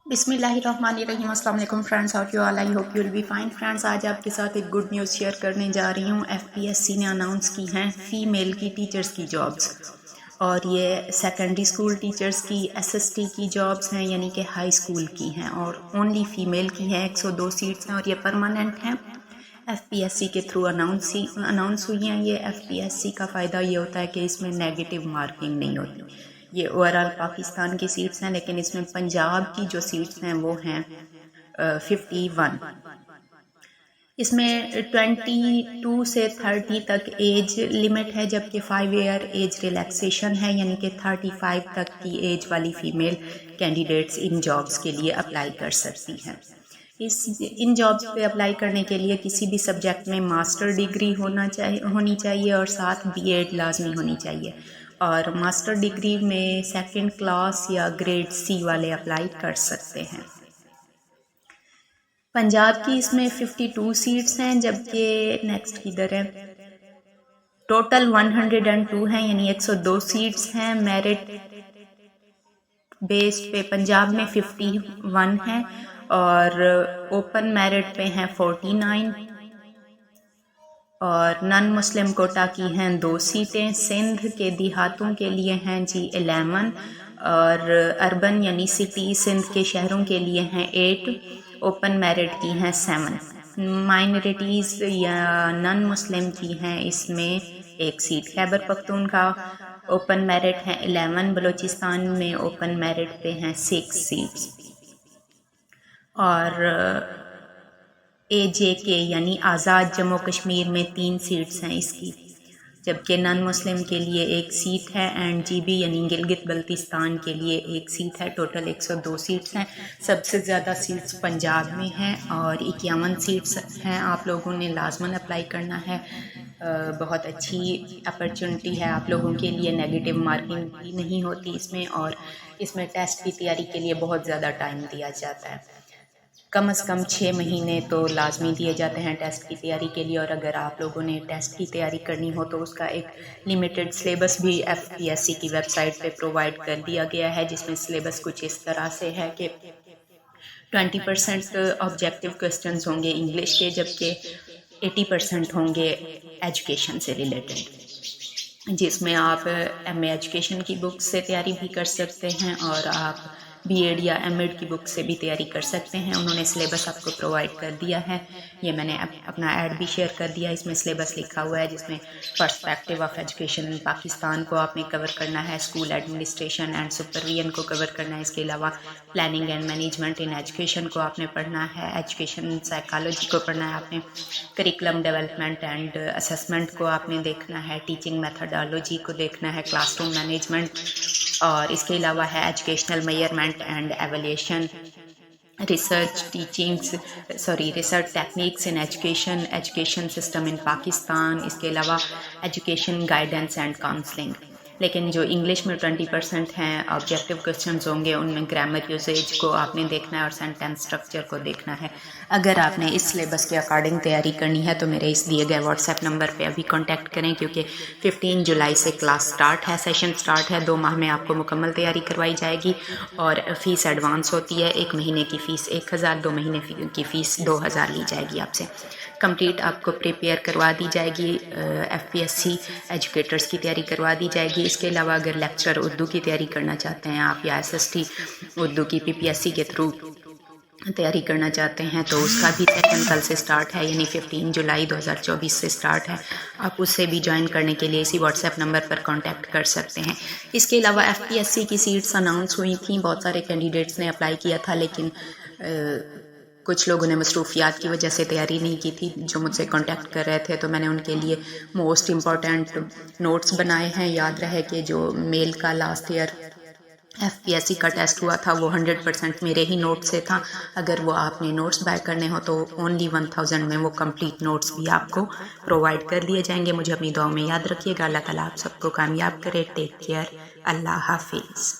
बिस्मिल्लाहिर्रहमानिर्रहीम। अस्सलाम वालेकुम friends, how you all, I hope you will be fine. Friends, आज आपके साथ एक गुड न्यूज़ शेयर करने जा रही हूँ। एफपीएससी ने अनाउंस की हैं फ़ीमेल की टीचर्स की जॉब्स, और ये सेकेंडरी स्कूल टीचर्स की, एसएसटी की जॉब्स हैं, यानी कि हाई स्कूल की हैं, और ओनली फ़ीमेल की हैं। 102 सीट्स हैं और ये परमानेंट हैं। एफपीएससी के थ्रू अनाउंस हुई हैं। ये एफपीएससी का फ़ायदा ये होता है कि इसमें नेगेटिव मार्किंग नहीं होती। ये ओवरऑल पाकिस्तान की सीट्स हैं, लेकिन इसमें पंजाब की जो सीट्स हैं वो हैं 51। इसमें 22 से 30 तक एज लिमिट है, जबकि 5 ईयर एज रिलैक्सेशन है, यानी कि 35 तक की एज वाली फ़ीमेल कैंडिडेट्स इन जॉब्स के लिए अप्लाई कर सकती हैं। इन जॉब्स पे अप्लाई करने के लिए किसी भी सब्जेक्ट में मास्टर डिग्री होनी चाहिए और साथ बीएड लाजमी होनी चाहिए। और मास्टर डिग्री में सेकंड क्लास या ग्रेड सी वाले अप्लाई कर सकते हैं। पंजाब की इसमें 52 सीट्स हैं, जबकि नेक्स्ट किधर है, टोटल 102 हैं, यानी 102 सीट्स हैं। मेरिट बेस्ड पे पंजाब में 51 हैं और ओपन मेरिट पे हैं 49, और नॉन मुस्लिम कोटा की हैं 2 सीटें। सिंध के देहातों के लिए हैं जी 11, और अर्बन यानी सिटी सिंध के शहरों के लिए हैं 8। ओपन मेरिट की हैं 7। माइनॉरिटीज़ या नॉन मुस्लिम की हैं इसमें 1 seat. Khyber Pakhtunkhwa open merit हैं 11। बलूचिस्तान में ओपन मेरिट पे हैं 6 सीट्स, और AJK यानी आज़ाद जम्मू कश्मीर में 3 सीट्स हैं इसकी, जबकि नॉन मुस्लिम के लिए 1 सीट है, एंड GB यानी गिलगित बल्तिस्तान के लिए 1 सीट है। टोटल 102 सीट्स हैं। सबसे ज़्यादा सीट्स पंजाब में हैं और 51 सीट्स हैं। आप लोगों ने लाजमन अप्लाई करना है। बहुत अच्छी अपॉर्चुनिटी है आप लोगों के लिए। नेगेटिव मार्किंग भी नहीं होती इसमें, और इसमें टेस्ट की तैयारी के लिए बहुत ज़्यादा टाइम दिया जाता है। कम से कम 6 महीने तो लाजमी दिए जाते हैं टेस्ट की तैयारी के लिए। और अगर आप लोगों ने टेस्ट की तैयारी करनी हो तो उसका एक लिमिटेड सिलेबस भी एफपीएससी की वेबसाइट पे प्रोवाइड कर दिया गया है, जिसमें सिलेबस कुछ इस तरह से है कि 20% ऑब्जेक्टिव क्वेश्चंस होंगे इंग्लिश के, जबकि 80% होंगे एजुकेशन से रिलेटेड, जिसमें आप MA एजुकेशन की बुक से तैयारी भी कर सकते हैं और आप BEd या MEd की बुक से भी तैयारी कर सकते हैं। उन्होंने सिलेबस आपको प्रोवाइड कर दिया है। ये मैंने अपना ऐड भी शेयर कर दिया। इसमें सिलेबस लिखा हुआ है, जिसमें perspective of education in Pakistan को आपने कवर करना है, स्कूल एडमिनिस्ट्रेशन एंड सुपरविजन को कवर करना है, इसके अलावा planning and management in education को आपने पढ़ना है, एजुकेशन साइकोलॉजी को पढ़ना है आपने, करिकुलम डेवलपमेंट एंड असेसमेंट को आपने देखना है, टीचिंग मेथडोलॉजी को देखना है, क्लासरूम मैनेजमेंट, और इसके अलावा है educational measurement and evolution, research techniques in education system in Pakistan, इसके अलावा एजुकेशन गाइडेंस एंड काउंसलिंग। लेकिन जो इंग्लिश में 20% हैं ऑब्जेक्टिव क्वेश्चंस होंगे, उनमें ग्रामर यूसेज को आपने देखना है और सेंटेंस स्ट्रक्चर को देखना है। अगर आपने इस सिलेबस के अकॉर्डिंग तैयारी करनी है तो मेरे इस दिए गए व्हाट्सएप नंबर पे अभी कांटेक्ट करें, क्योंकि 15 जुलाई से क्लास स्टार्ट है, सेशन स्टार्ट है। 2 माह में आपको मुकम्मल तैयारी करवाई जाएगी और फ़ीस एडवांस होती है। 1 महीने की फ़ीस 1000, 2 महीने की फ़ीस 2000 ली जाएगी आपसे। कंप्लीट आपको प्रिपेयर करवा दी जाएगी, एफपीएससी एजुकेटर्स की तैयारी करवा दी जाएगी। इसके अलावा अगर लेक्चरर उर्दू की तैयारी करना चाहते हैं आप, या SST उर्दू की PPSC के थ्रू तैयारी करना चाहते हैं, तो उसका भी सेशन कल से स्टार्ट है, यानी 15 जुलाई 2024 से स्टार्ट है। आप उससे भी ज्वाइन करने के लिए इसी व्हाट्सएप नंबर पर कांटेक्ट कर सकते हैं। इसके अलावा एफपीएससी की सीट्स अनाउंस हुई थी, बहुत सारे कैंडिडेट्स ने अप्लाई किया था, लेकिन कुछ लोगों ने मसरूफियात की वजह से तैयारी नहीं की थी जो मुझसे कांटेक्ट कर रहे थे। तो मैंने उनके लिए मोस्ट इम्पॉर्टेंट नोट्स बनाए हैं। याद रहे कि जो मेल का लास्ट ईयर एफपीएससी का टेस्ट हुआ था वो 100% मेरे ही नोट से था। अगर वो आपने नोट्स बाय करने हो तो ओनली 1000 में वो कंप्लीट नोट्स भी आपको प्रोवाइड कर दिए जाएंगे। मुझे अपनी दुआ में याद रखिएगा। अल्लाह ताला आप सबको कामयाब करे। Take care. अल्लाह हाफिज़।